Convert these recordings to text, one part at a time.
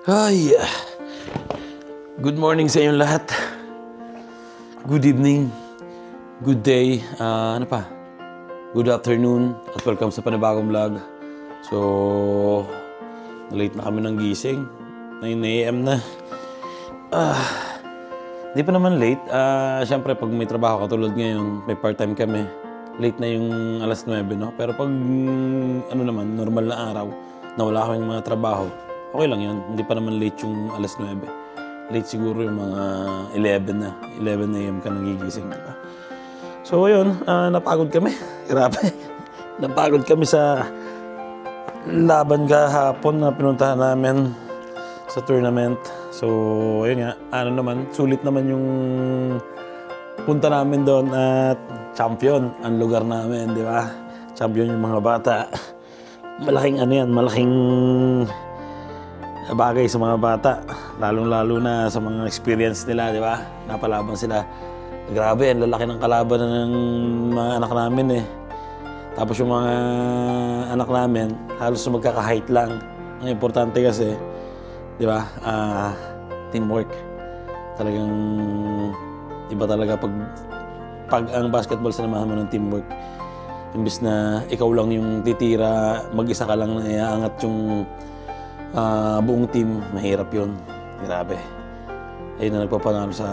Ay, good morning sa inyong lahat. Good evening. Good day. Ano pa? Good afternoon at welcome sa panibagong vlog. So, late na kami ng gising. 9 a.m. na. Hindi pa naman late. Siyempre, pag may trabaho katulad ngayon, may part-time kami. Late na yung alas 9, no? Pero pag, normal na araw, na wala kaming mga trabaho, okay lang yun. Hindi pa naman late yung alas 9. Late siguro yung mga 11 na. 11 a.m. ka nagigising, diba? So, yun. Napagod kami. Grabe. Napagod kami sa laban kahapon na pinuntahan namin sa tournament. So, yun nga. Sulit naman yung punta namin doon at champion ang lugar namin, di ba? Champion yung mga bata. Malaking malaking bagay sa mga bata. Lalong-lalo na sa mga experience nila, di ba? Napalaban sila. Grabe, ang lalaki ng kalaban ng mga anak namin eh. Tapos yung mga anak namin, halos magkaka-height lang. Ang importante kasi, di ba? Teamwork. Talagang iba talaga pag ang basketball sinamahan mo ng teamwork. Imbis na ikaw lang yung titira, mag-isa ka lang na iaangat yung buong team, mahirap yun. Grabe. Ayun na nagpapanalo sa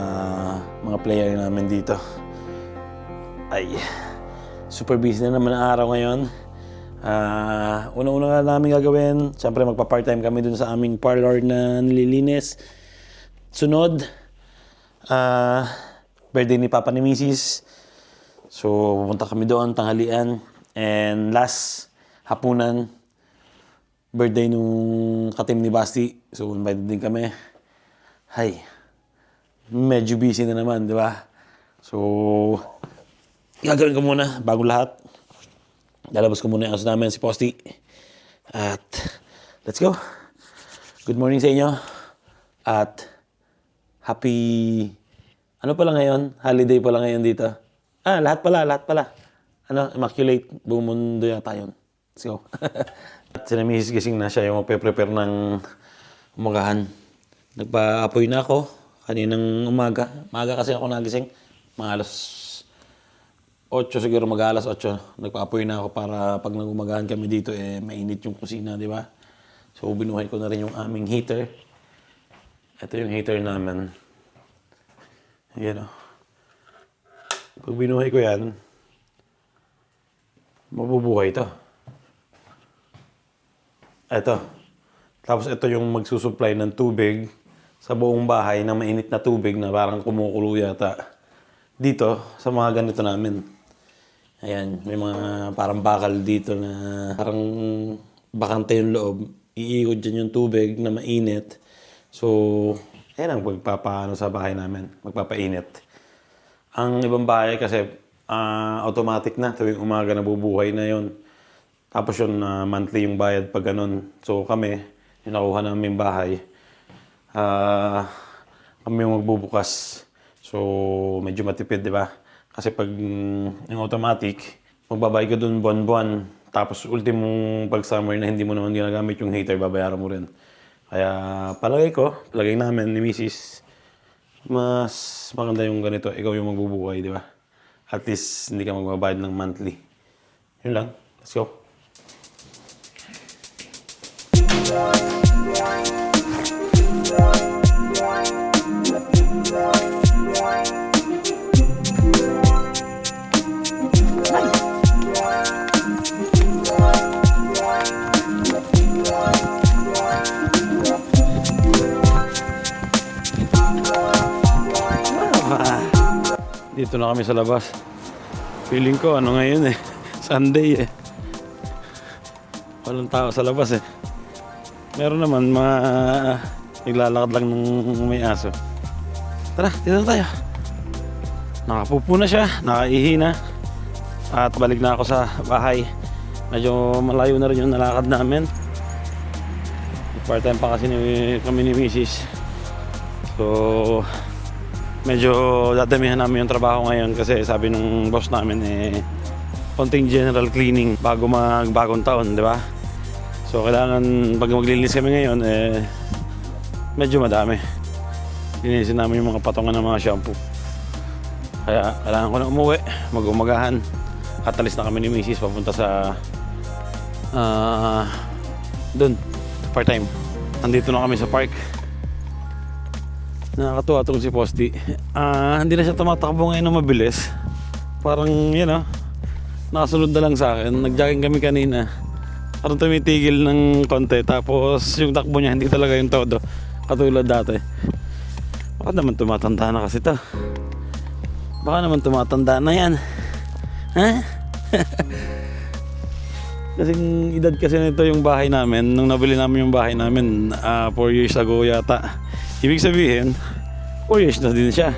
mga player namin dito. Ay, super busy na naman ang araw ngayon. Una-una nga namin gagawin, siyempre magpa-part-time kami dun sa aming parlor na nililinis. Sunod, birthday ni Papa ni Mrs. So, pupunta kami doon, tanghalian. And last, hapunan, birthday nung katim ni Basti. So, invited din kami. Hay, medyo busy na naman, di ba? So, gagawin ko muna, bago lahat. Lalabas ko muna yung aso namin, si Posti. At, let's go. Good morning sa inyo. At, happy... Ano pala ngayon? Holiday pala ngayon dito. Lahat pala. Immaculate. Buong mundo yata yun. Let's go. At si Mrs. gising na siya yung magpe-prepare ng umagahan. Nagpa-apoy na ako kaninang umaga. Maaga kasi ako nagising. Mga alas 8 siguro, mag-alas 8. Nagpa-apoy na ako para pag nag-umagahan kami dito, mainit yung kusina, di ba? So, binuhay ko na rin yung aming heater. Ito yung heater namin. Ayan o. Pag binuhay ko yan, mabubuhay ito. Ito. Tapos ito yung magsusupply ng tubig sa buong bahay na mainit na tubig na parang kumukulo yata. Dito, sa mga ganito namin. Ayan, may mga parang bakal dito na parang bakante yung loob. Iikot dyan yung tubig na mainit. So, ayan ang magpapaano sa bahay namin, magpapainit. Ang ibang bahay kasi automatic na, tuwing umaga nabubuhay na yon. Tapos yun, monthly yung bayad pag ganun. So kami, yung nakuha namin bahay, kami yung magbubukas. So medyo matipid, di ba? Kasi pag yung automatic, magbabayad ka dun buwan-buwan. Tapos ultimong pag summer na hindi mo naman ginagamit yung heater, babayaran mo rin. Kaya palagay namin ni Mrs. mas maganda yung ganito. Ikaw yung magbubuhay, di ba? At least hindi ka magbabayad ng monthly. Yun lang. Let's go. Dito na kami sa labas. Feeling ko ngayon Sunday Walang tao sa labas Meron naman mga naglalakad lang ng may aso. Tara, dito na tayo. Nakapupo na siya, nakaihi na. At balik na ako sa bahay. Medyo malayo na rin yung nalakad namin. Part-time pa kasi kami ni Mrs. So, medyo dadamihan namin yung trabaho ngayon kasi sabi nung boss namin konting general cleaning bago magbagong taon, di ba? So kailangan pag maglilinis kami ngayon medyo madami. Linisin namin yung mga patungan ng mga shampoo. Kaya kailangan ko na umuwi, mag-umagahan. Katalis na kami ni Mrs. papunta sa doon, part-time. Nandito na kami sa park. Nakakatuwa itong si Posty. Hindi na siya tumatakbo ngayon na mabilis. Parang nakasunod na lang sa akin. Nag-jogging kami kanina. Parang tumitigil ng konti. Tapos yung takbo niya hindi talaga yung todo. Katulad dati. Baka naman tumatanda na kasi ito. Baka naman tumatanda na yan. Ha? Kasing edad kasi nito yung bahay namin. Nung nabili namin yung bahay namin 4 years ago yata. Ibig sabihin 4 years na din siya.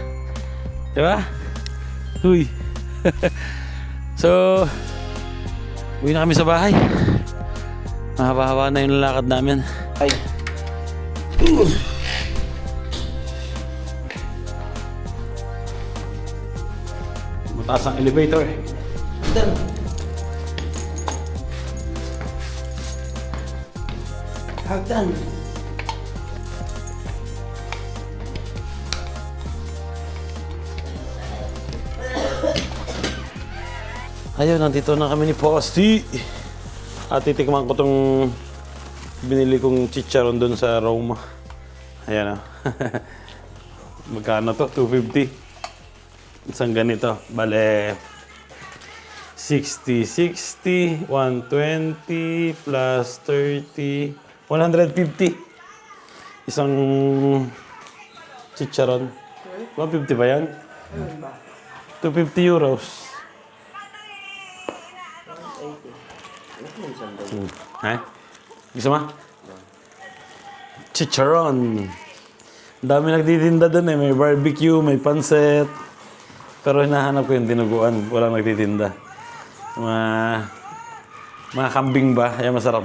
Diba? Uy. So uwi na kami sa bahay. Mahaba-haba na yung lalakad namin. Ay. Mataas ang elevator. Hagdan. Ayun, nandito na kami ni Posty. At titikman ko tong binili kong chicharon doon sa Roma. Ayan o. Magkano to? 250. Isang ganito. Bale, 60, 60, 120 plus 30, 150. Isang chicharon. 150 ba yan? 250 euros. Ha? Gusto mo? Chicharon. Dami nagtitinda doon eh. May barbecue, may pancit. Pero hinahanap ko yung dinuguan. Walang nagtitinda. Mga kambing ba? Kaya masarap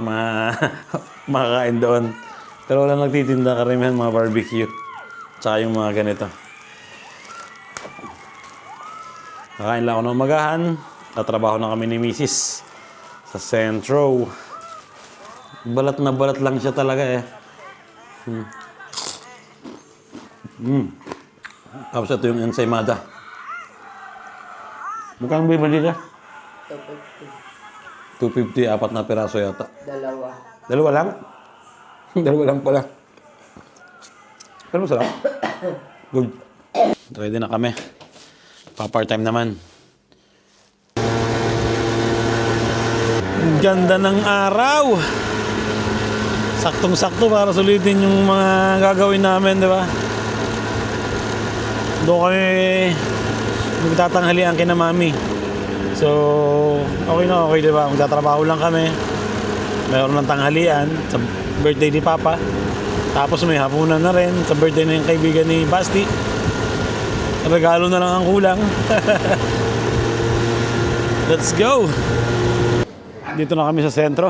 makakain doon. Pero walang nagtitinda. Karamihan mga barbecue. Tsaka yung mga ganito. Kakain lang ako ng umagahan. Tatrabaho na kami ni Mrs. sa Centro. Balat na balat lang siya talaga eh. Tapos ito yung ensaymada. Mukhang bibili ka? 250, 4 na piraso yata. Dalawa lang? Dalawa lang pala. Pero masarap. Good. Ready na kami. Pa-part-time naman. Ang ganda ng araw. Saktong-sakto para sulitin yung mga gagawin namin, di ba? Doon kami magtatanghalian kina Mami. So, okay na okay, di ba? Magtatrabaho lang kami. Mayroon ng tanghalian sa birthday ni Papa. Tapos may hapunan na rin sa birthday na yung kaibigan ni Basti. Regalo na lang ang kulang. Let's go! Dito na kami sa sentro.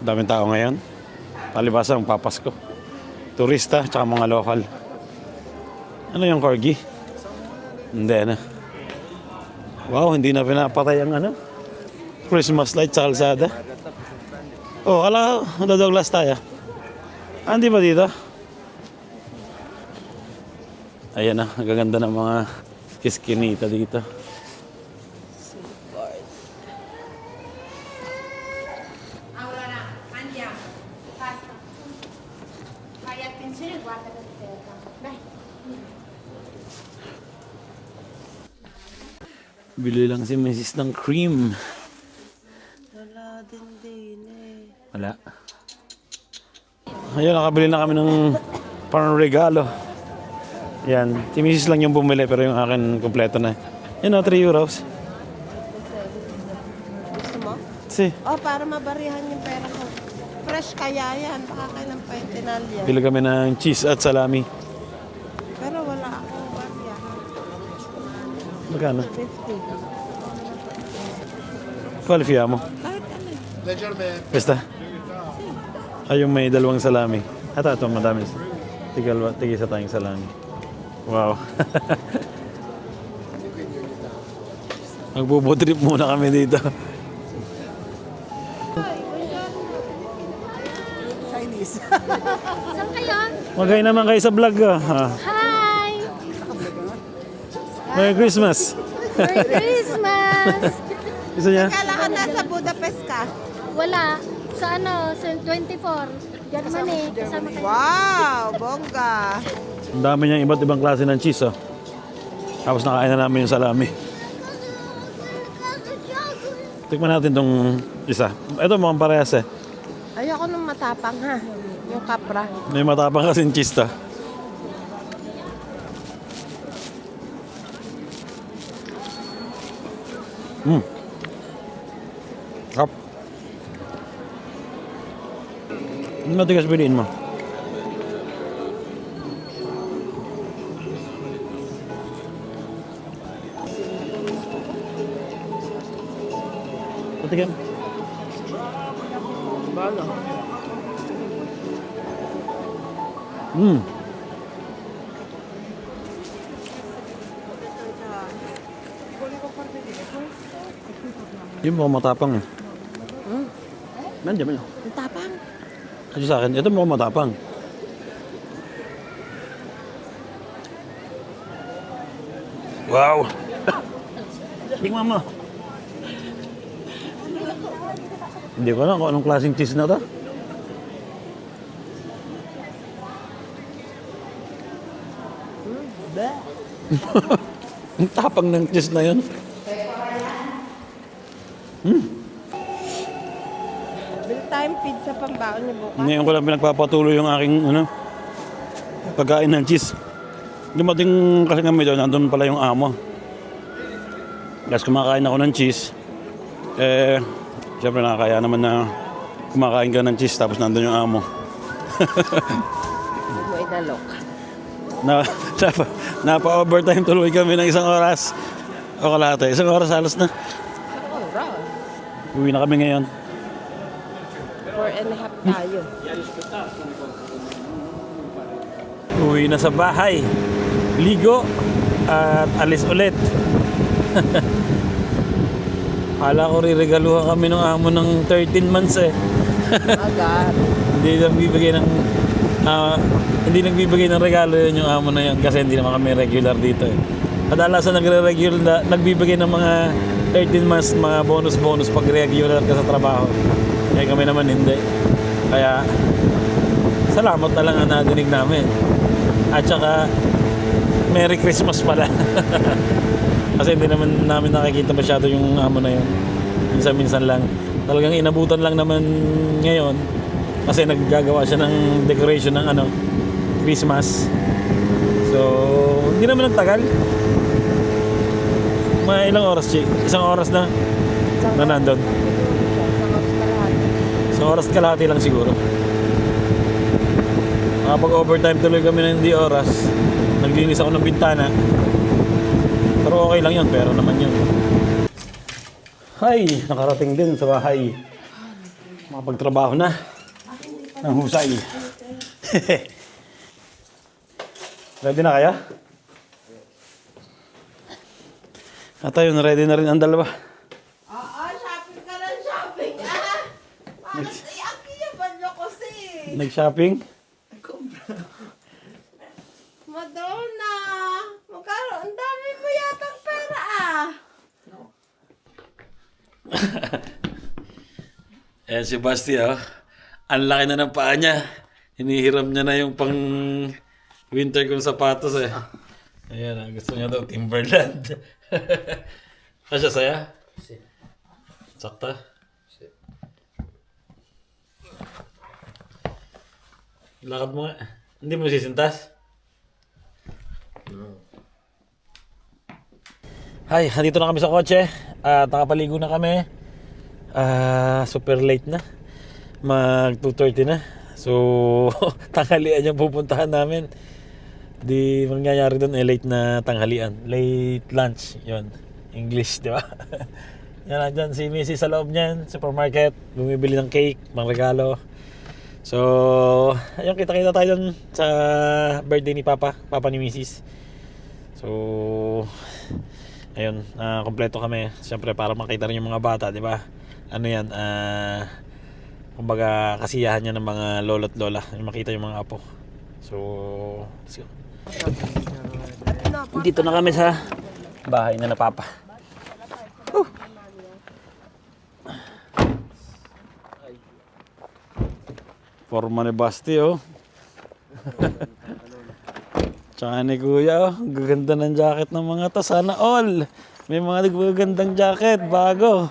Daming tao ngayon. Palibasa ang papasko. Turista, tsaka mga lokal. Ano yung corgi? Hindi na. Wow, hindi na pinapatay ang Christmas light sa kalsada. Oh, ala, Douglas tayo. Hindi ba dito? Ayan na, ang gaganda ng mga iskinita dito. Bili lang si Mrs. ng cream. Wala din eh. Wala. Ayun, nakabili na kami ng parang regalo. Yan. Si Mrs. lang yung bumili pero yung akin kompleto na. Yan o, 3 euros. Gusto mo? Si. Oh, para mabarihan yung pera ko. Fresh kaya yan. Baka kayo ng pentinal yan. Bili kami ng cheese at salami. Pero wala akong barya. Magkano? 50. Qualifya mo. Kahit ano. Basta. Ay, yung may dalawang salami. Ito, madami. Tigisa tayong salami. Wow. Magbubutrip muna kami dito. Chinese. Saan kayo? Magay naman kayo sa vlog ah. Hi! Merry Christmas. Merry Christmas! Gusto niya? Kala ka nasa Budapest ka. Wala. Sa ano, sa 24. Germany. Kasama kayo. Wow, bongga. Ang dami niyang iba't ibang klase ng cheese ah. Tapos nakain na namin yung salami. Tikman natin tong isa. Ito mukhang parehas eh. Ayoko nung matapang ha. Yung kapra. May matapang kasing cheese ta. Kap. Ano matigas piliin mo? Patikim. Balo. Yung mukhang matapang eh. Nandiyan mo yun. Ang tapang. Kasi sa akin, ito mukhang matapang. Wow! Tingnan mo. Hindi ko alam kung anong klaseng cheese na to. Ang tapang ng cheese na yun. Bill time pizza pambaon niyo bukas. Ngayon ko lang pinagpapatuloy yung aking pagkain ng cheese. Dumating kasi kami doon, nandun pala yung amo. Tapos kumakain ako ng cheese. Siyempre nakakaya naman na kumakain ka ng cheese tapos nandun yung amo. Hindi mo inalok. Napa-overtime tuloy kami ng 1 oras. O kalahati. 1 oras halos na. Uwi na kami ngayon. 4.5 tayo. Uwi na sa bahay. Ligo. At alis ulit. Kala ko riregaluhan kami ng amo ng 13 months eh. Agad. Hindi nagbibigay ng regalo yun yung amo na yun kasi hindi naman kami regular dito eh. Kadalasan nagbibigay ng mga 13 months mga bonus pag regular ka sa trabaho. Eh kami naman hindi. Kaya salamat na lang ang nadinig namin. At saka Merry Christmas pala. Kasi hindi naman namin nakikita masyado yung amo na yun. Minsan-minsan lang. Talagang inabutan lang naman ngayon kasi naggagawa siya ng decoration ng Christmas. So, hindi naman nagtagal. Mga ilang oras, Chi? 1 oras na nandun. 1 oras kalahati lang siguro. Kapag-overtime tuloy kami ng hindi oras, naglinis ako ng bintana. Pero okay lang yun, pero naman yun. Hay, nakarating din sa bahay. Makapagtrabaho na. Ng husay. Ready na kaya? At ayun, ready na rin ang dalawa. Oo, shopping ka lang, shopping. Parang iyakiyaban niyo kasi. Nag-shopping? Madonna, magkano? Ang dami mo yatang pera ah. Ayan si Basti oh. Ang laki na ng paa niya. Hinihiram niya na yung pang winter kong sapatos eh. Ayan, gusto niya daw Timberland. Kasya saya? Sakta? Lakad mo nga. Hindi mo sisintas? Hi, andito na kami sa kotse. Nakapaligo na kami. Super late na. Mag 2:30 na. So, tanghalian yung pupuntahan namin. Di mangyayari doon late na tanghalian. Late lunch, yon English, di ba? Yan, andyan si Missy sa loob niyan, supermarket. Bumibili ng cake, mga regalo. So, ayun, kita-kita tayo doon sa birthday ni Papa ni Mrs. So, ayun, kompleto kami. Siyempre, para makita rin yung mga bata, di ba? Ano yan, kumbaga kasiyahan niya ng mga lolo't lola, yung makita yung mga apo. So, let's go. Dito na kami sa bahay na Papa. Forma ni Basti, oh. Tsaka ni Kuya, oh. Gaganda ng jacket ng mga to. Sana all. May mga nagagandang jacket, bago.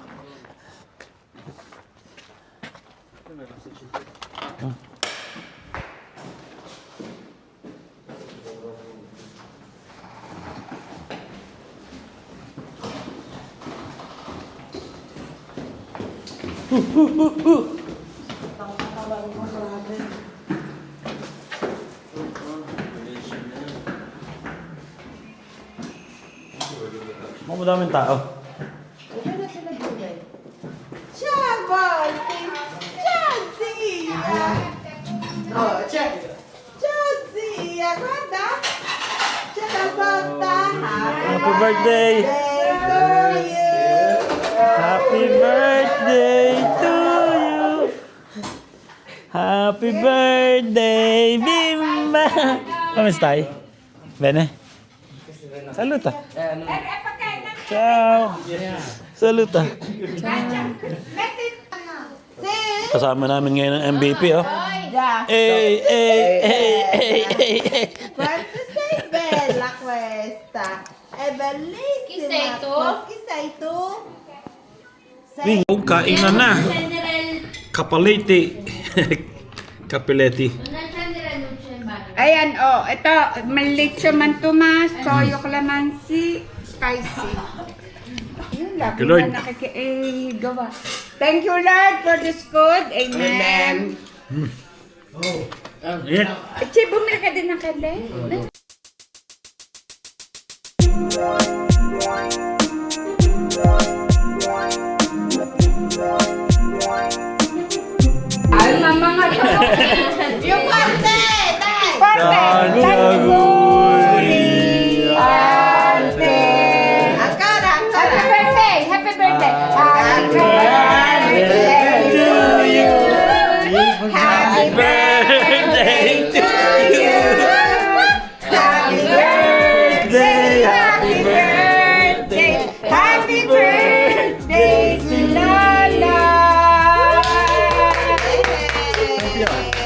Madaming tao. Chabal! Chelsea! Oh, Chelsea! Guarda! C'è la botta! Happy birthday! to you! Happy birthday to you! Happy birthday, Bimba! Kamusta? Bene? Saluta! Ciao! Saluta! Kasama namin ngayon ang MVP, oh. Yeah. Hey, hey, hey, hey, hey, hey. Quanto sei bella questa! È bellissima! Chi sei tu? Chi sei tu? Bing, kainan na. Kapaliti. Kapileti. Ayan, oh, ito, malitso man Tomas, toyo calamansi, spicy. Yun lang, Thank you, Lord. gawa. Thank you, Lord, for this food. Amen. Yeah. Che, bumili ka din ng kale? Ay, mga Yung parte! Dai! Ancora, Happy ancora! birthday! Happy birthday! Happy Happy birthday to you. Happy birthday, happy birthday! Happy birthday to Lola!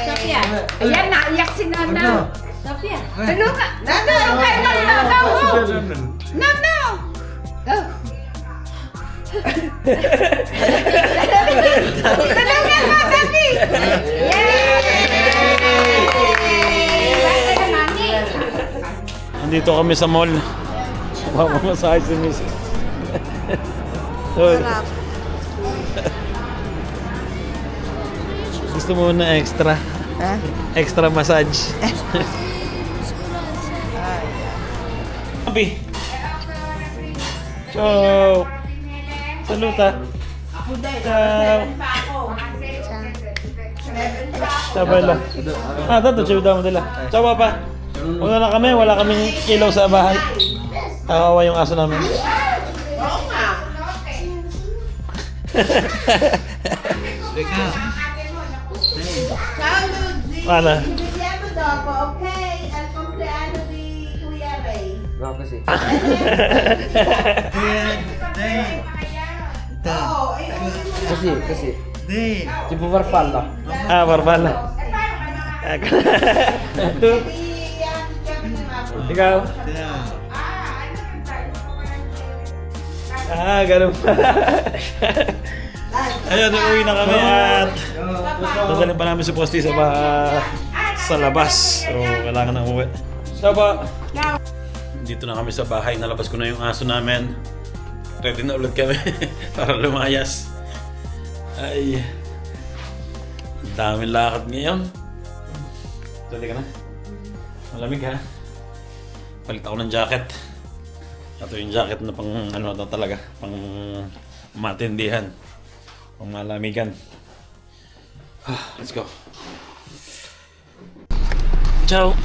Sophia! Ayan, naiyak si Nana. Sophia! Tulungan! Tulungan kay Lola! No! No! Go! Tulungan mo, Sophie! Yay! Basta na, Mami! Nandito kami sa mall. Mamasahe si Mrs. Hoy. Gusto mo na extra? Extra massage. Happy. Ciao. Saluta. Ciao. Ciao Bella. Ah, tato, ciao daw dala. Ciao Papa. Wala na kami, wala kaming kilaw sa bahay. Kawawa yung aso namin. Oo nga! Ciao Luzzi! Wala. Ci vediamo dopo, ok? Al compleanno di Kuya Ray. Oo, Così. Tipo farfalla. Ah, Barbala. Tu, ikaw? Ah, ganun pa. Ayun, uuwi na kami at dadalhin pa namin si Posti sa labas. So, kailangan na umuwi. Ciao pa! Dito na kami sa bahay. Nalabas ko na yung aso namin. Ready na ulit kami para lumayas. Ay, ang daming lakad ngayon. Dali ka na. Malamig ha. Palit ako ng jacket. Ito yung jacket na pang ano na talaga. Pang matindihan. Pang malamigan. Let's go. Ciao.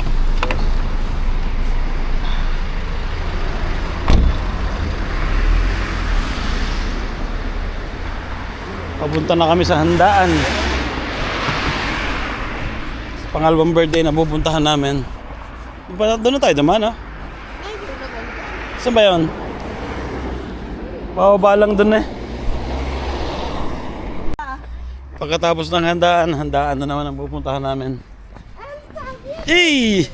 Papunta na kami sa handaan. Pangalawang birthday na pupuntahan namin. Doon na tayo naman, no? Saan ba yun? Bababa lang doon eh. Pagkatapos ng handaan na naman ang pupuntahan namin. Hey!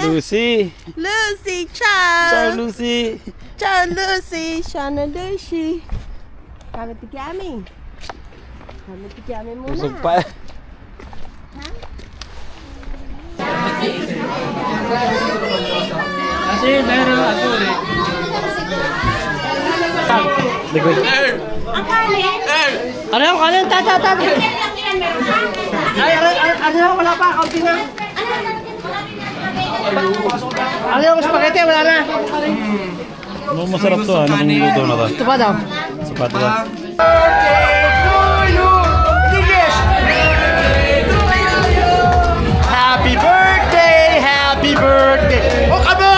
Lucy! Lucy, ciao! Ciao, Lucy! Ciao, Lucy! Ciao, Lucy! Kami tigyami. Kami tigyami muna. Busog pa. Kasi meron ato eh. Ano yung kanin? Tata. Ay, ano yung wala pa? Kaunti na. Ano yung spaghetti? Wala na. Ano masarap to, ano kung luto na to? Ito pa daw. Sapat ba? Happy birthday! Happy birthday! Oh, come on!